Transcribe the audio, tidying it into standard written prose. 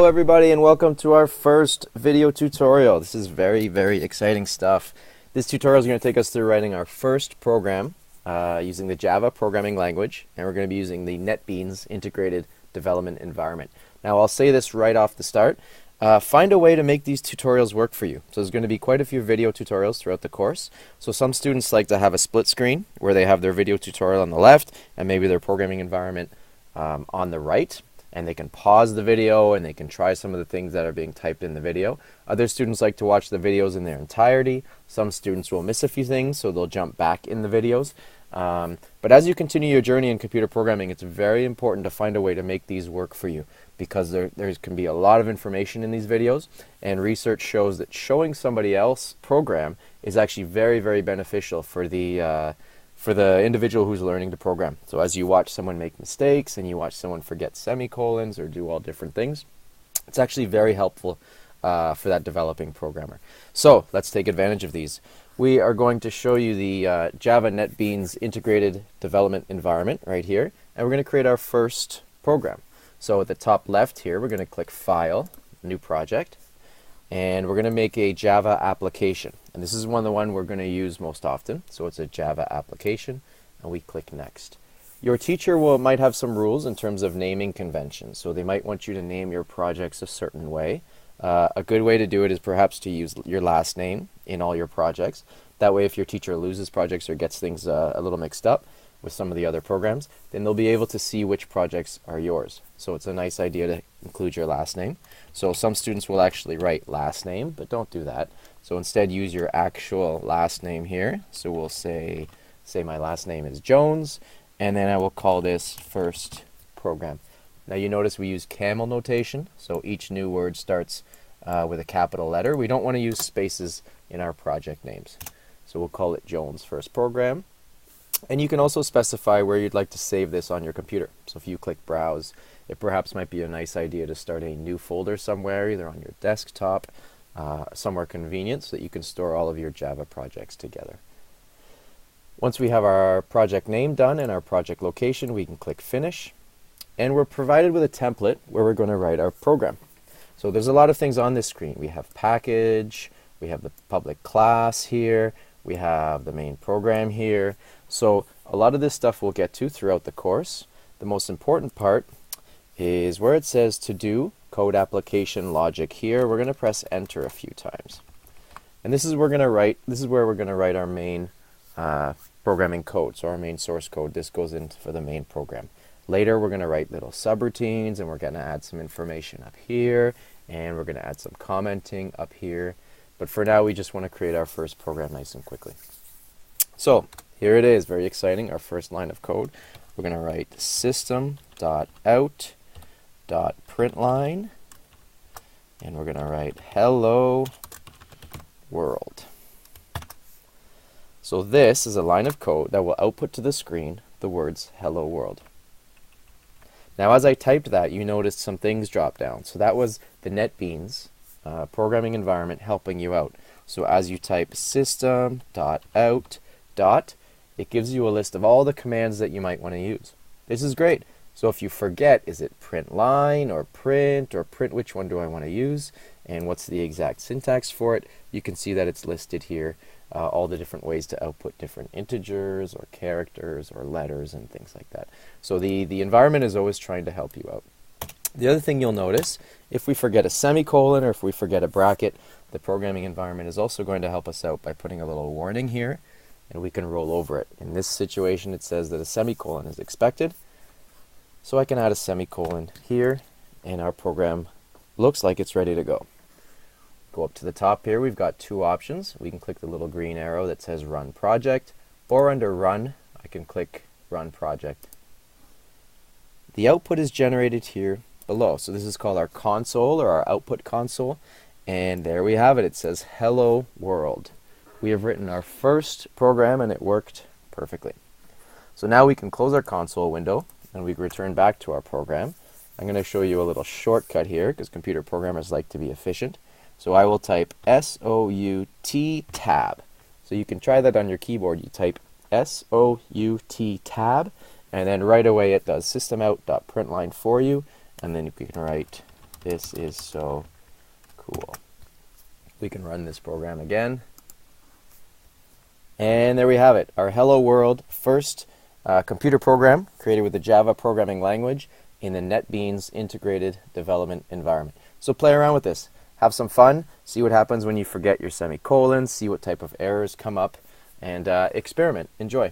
everybody, and welcome to our first video tutorial. This is very, very exciting stuff. This tutorial is going to take us through writing our first program using the Java programming language, and we're going to be using the NetBeans integrated development environment. Now, I'll say this right off the start. Find a way to make these tutorials work for you. So there's going to be quite a few video tutorials throughout the course. So some students like to have a split screen where they have their video tutorial on the left and maybe their programming environment on the right. And they can pause the video and they can try some of the things that are being typed in the video. Other students like to watch the videos in their entirety. Some students will miss a few things, so they'll jump back in the videos. But as you continue your journey in computer programming, it's very important to find a way to make these work for you, because there can be a lot of information in these videos, and research shows that showing somebody else program is actually very, very beneficial for the individual who's learning to program. So as you watch someone make mistakes and you watch someone forget semicolons or do all different things, it's actually very helpful for that developing programmer. So let's take advantage of these. We are going to show you the Java NetBeans integrated development environment right here, and we're going to create our first program. So at the top left here, we're going to click File, New Project, and we're going to make a Java application. And this is the one we're going to use most often. So it's a Java application, and we click Next. Your teacher might have some rules in terms of naming conventions. So they might want you to name your projects a certain way. A good way to do it is perhaps to use your last name in all your projects. That way, if your teacher loses projects or gets things a little mixed up with some of the other programs, then they'll be able to see which projects are yours. So it's a nice idea to include your last name. So some students will actually write last name, but don't do that. So instead, use your actual last name here. So we'll say my last name is Jones, and then I will call this first program. Now you notice we use camel notation, so each new word starts with a capital letter. We don't want to use spaces in our project names. So we'll call it Jones first program. And you can also specify where you'd like to save this on your computer. So if you click Browse, it perhaps might be a nice idea to start a new folder somewhere, either on your desktop, somewhere convenient, so that you can store all of your Java projects together. Once we have our project name done and our project location, we can click Finish. And we're provided with a template where we're going to write our program. So there's a lot of things on this screen. We have package, we have the public class here, we have the main program here. So a lot of this stuff we'll get to throughout the course. The most important part is where it says to do code application logic here. We're going to press enter a few times. And this is where we're going to write our main programming code. So our main source code, this goes in for the main program. Later we're going to write little subroutines, and we're going to add some information up here, and we're going to add some commenting up here. But for now, we just want to create our first program nice and quickly. So here it is, very exciting, our first line of code. We're going to write system.out.println, and we're going to write hello world. So this is a line of code that will output to the screen the words hello world. Now as I typed that, you noticed some things drop down. So that was the NetBeans programming environment helping you out. So as you type system.out. It gives you a list of all the commands that you might want to use. This is great. So if you forget, is it print line or print which one do I want to use, and what's the exact syntax for it, you can see that it's listed here, all the different ways to output different integers or characters or letters and things like that. So the environment is always trying to help you out. The other thing you'll notice, if we forget a semicolon or if we forget a bracket, the programming environment is also going to help us out by putting a little warning here, and we can roll over it. In this situation, it says that a semicolon is expected. So I can add a semicolon here, and our program looks like it's ready to go. Go up to the top here, we've got two options. We can click the little green arrow that says Run Project, or under Run, I can click Run Project. The output is generated here below. So this is called our console, or our output console, and there we have it. It says Hello World. We have written our first program, and it worked perfectly. So now we can close our console window, and we can return back to our program. I'm going to show you a little shortcut here, because computer programmers like to be efficient. So I will type SOUT tab. So you can try that on your keyboard. You type SOUT tab, and then right away it does systemout.println for you, and then you can write This is so cool. We can run this program again. And there we have it, our HelloWorld first computer program created with the Java programming language in the NetBeans integrated development environment. So play around with this. Have some fun. See what happens when you forget your semicolons. See what type of errors come up. And experiment. Enjoy.